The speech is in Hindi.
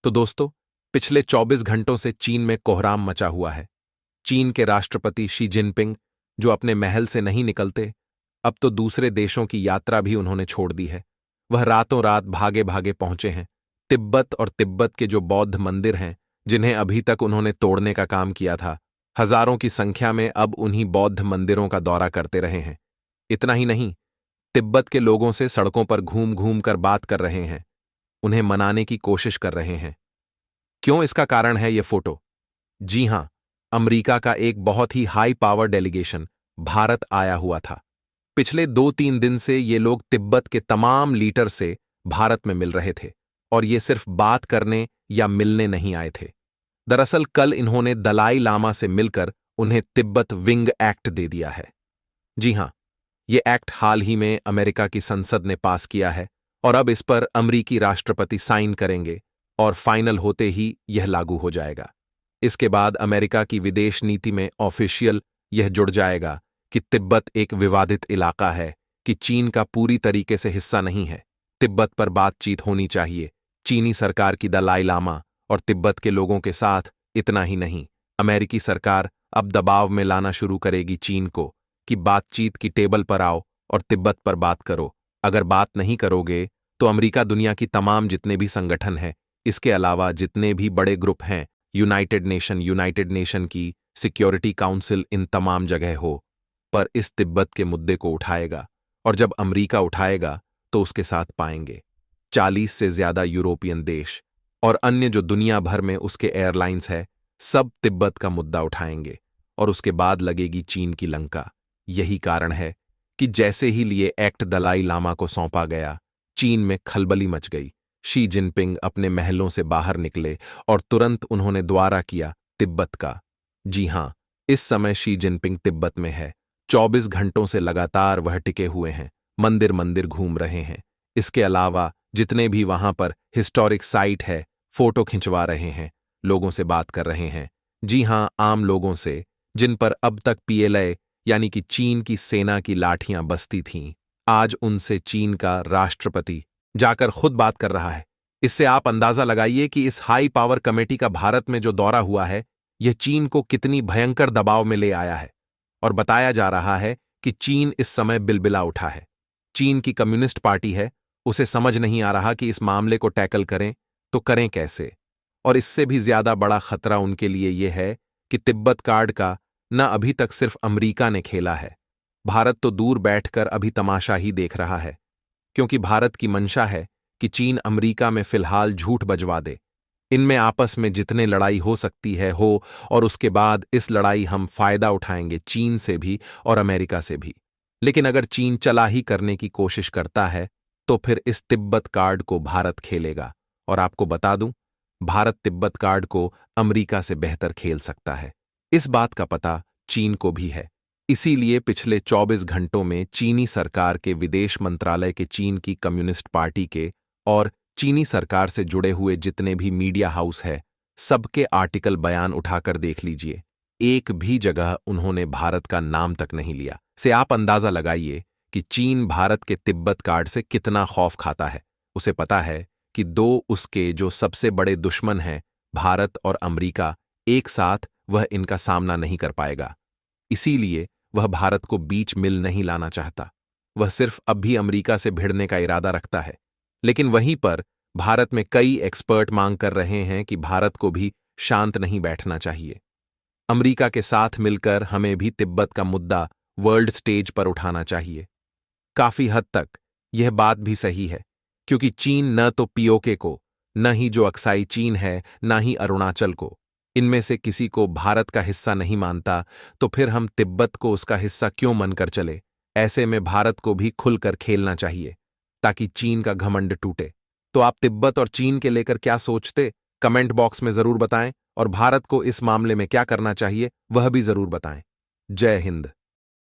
तो दोस्तों, पिछले 24 घंटों से चीन में कोहराम मचा हुआ है। चीन के राष्ट्रपति शी जिनपिंग, जो अपने महल से नहीं निकलते, अब तो दूसरे देशों की यात्रा भी उन्होंने छोड़ दी है। वह रातों रात भागे भागे पहुंचे हैं तिब्बत, और तिब्बत के जो बौद्ध मंदिर हैं, जिन्हें अभी तक उन्होंने तोड़ने का काम किया था, हजारों की संख्या में अब उन्हीं बौद्ध मंदिरों का दौरा करते रहे हैं। इतना ही नहीं, तिब्बत के लोगों से सड़कों पर घूम घूम कर बात कर रहे हैं, उन्हें मनाने की कोशिश कर रहे हैं। क्यों? इसका कारण है ये फोटो। जी हां, अमेरिका का एक बहुत ही हाई पावर डेलीगेशन भारत आया हुआ था। पिछले 2-3 दिन से ये लोग तिब्बत के तमाम लीडर से भारत में मिल रहे थे, और ये सिर्फ बात करने या मिलने नहीं आए थे। दरअसल कल इन्होंने दलाई लामा से मिलकर उन्हें तिब्बत विंग एक्ट दे दिया है। जी हां, ये एक्ट हाल ही में अमेरिका की संसद ने पास किया है, और अब इस पर अमरीकी राष्ट्रपति साइन करेंगे, और फाइनल होते ही यह लागू हो जाएगा। इसके बाद अमेरिका की विदेश नीति में ऑफिशियल यह जुड़ जाएगा कि तिब्बत एक विवादित इलाका है, कि चीन का पूरी तरीके से हिस्सा नहीं है। तिब्बत पर बातचीत होनी चाहिए चीनी सरकार की दलाई लामा और तिब्बत के लोगों के साथ। इतना ही नहीं, अमेरिकी सरकार अब दबाव में लाना शुरू करेगी चीन को कि बातचीत की टेबल पर आओ और तिब्बत पर बात करो। अगर बात नहीं करोगे तो अमेरिका दुनिया की तमाम जितने भी संगठन हैं, इसके अलावा जितने भी बड़े ग्रुप हैं, यूनाइटेड नेशन की सिक्योरिटी काउंसिल, इन तमाम जगह हो पर इस तिब्बत के मुद्दे को उठाएगा। और जब अमेरिका उठाएगा तो उसके साथ पाएंगे 40 से ज्यादा यूरोपियन देश और अन्य जो दुनिया भर में उसके एयरलाइंस है, सब तिब्बत का मुद्दा उठाएंगे, और उसके बाद लगेगी चीन की लंका। यही कारण है कि जैसे ही लिए एक्ट दलाई लामा को सौंपा गया, चीन में खलबली मच गई। शी जिनपिंग अपने महलों से बाहर निकले और तुरंत उन्होंने द्वारा किया तिब्बत का। जी हां, इस समय शी जिनपिंग तिब्बत में है। 24 घंटों से लगातार वह टिके हुए हैं, मंदिर मंदिर घूम रहे हैं। इसके अलावा जितने भी वहां पर हिस्टोरिक साइट है, फोटो खिंचवा रहे हैं, लोगों से बात कर रहे हैं। जी हां, आम लोगों से, जिन पर अब तक पीएलए यानी कि चीन की सेना की लाठियां बसती थीं। आज उनसे चीन का राष्ट्रपति जाकर खुद बात कर रहा है। इससे आप अंदाजा लगाइए कि इस हाई पावर कमेटी का भारत में जो दौरा हुआ है, यह चीन को कितनी भयंकर दबाव में ले आया है। और बताया जा रहा है कि चीन इस समय बिलबिला उठा है। चीन की कम्युनिस्ट पार्टी है, उसे समझ नहीं आ रहा कि इस मामले को टैकल करें तो करें कैसे। और इससे भी ज्यादा बड़ा खतरा उनके लिए यह है कि तिब्बत कार्ड का न अभी तक सिर्फ अमेरिका ने खेला है। भारत तो दूर बैठकर अभी तमाशा ही देख रहा है, क्योंकि भारत की मंशा है कि चीन अमेरिका में फिलहाल झूठ बजवा दे। इनमें आपस में जितने लड़ाई हो सकती है हो, और उसके बाद इस लड़ाई हम फायदा उठाएंगे चीन से भी और अमेरिका से भी। लेकिन अगर चीन चला ही करने की कोशिश करता है तो फिर इस तिब्बत कार्ड को भारत खेलेगा। और आपको बता दूं, भारत तिब्बत कार्ड को अमेरिका से बेहतर खेल सकता है। इस बात का पता चीन को भी है। इसीलिए पिछले 24 घंटों में चीनी सरकार के विदेश मंत्रालय के, चीन की कम्युनिस्ट पार्टी के और चीनी सरकार से जुड़े हुए जितने भी मीडिया हाउस है, सबके आर्टिकल बयान उठाकर देख लीजिए। एक भी जगह उन्होंने भारत का नाम तक नहीं लिया। से आप अंदाजा लगाइए कि चीन भारत के तिब्बत कार्ड से कितना खौफ खाता है। उसे पता है कि दो उसके जो सबसे बड़े दुश्मन हैं, भारत और अमेरिका, एक साथ वह इनका सामना नहीं कर पाएगा। इसीलिए वह भारत को बीच मिल नहीं लाना चाहता। वह सिर्फ अब भी अमेरिका से भिड़ने का इरादा रखता है। लेकिन वहीं पर भारत में कई एक्सपर्ट मांग कर रहे हैं कि भारत को भी शांत नहीं बैठना चाहिए। अमेरिका के साथ मिलकर हमें भी तिब्बत का मुद्दा वर्ल्ड स्टेज पर उठाना चाहिए। काफी हद तक यह बात भी सही है, क्योंकि चीन न तो पीओके को, न ही जो अक्साई चीन है, न ही अरुणाचल को, इनमें से किसी को भारत का हिस्सा नहीं मानता, तो फिर हम तिब्बत को उसका हिस्सा क्यों मनकर चले। ऐसे में भारत को भी खुलकर खेलना चाहिए ताकि चीन का घमंड टूटे। तो आप तिब्बत और चीन के लेकर क्या सोचते, कमेंट बॉक्स में जरूर बताएं, और भारत को इस मामले में क्या करना चाहिए वह भी जरूर बताएं। जय हिंद।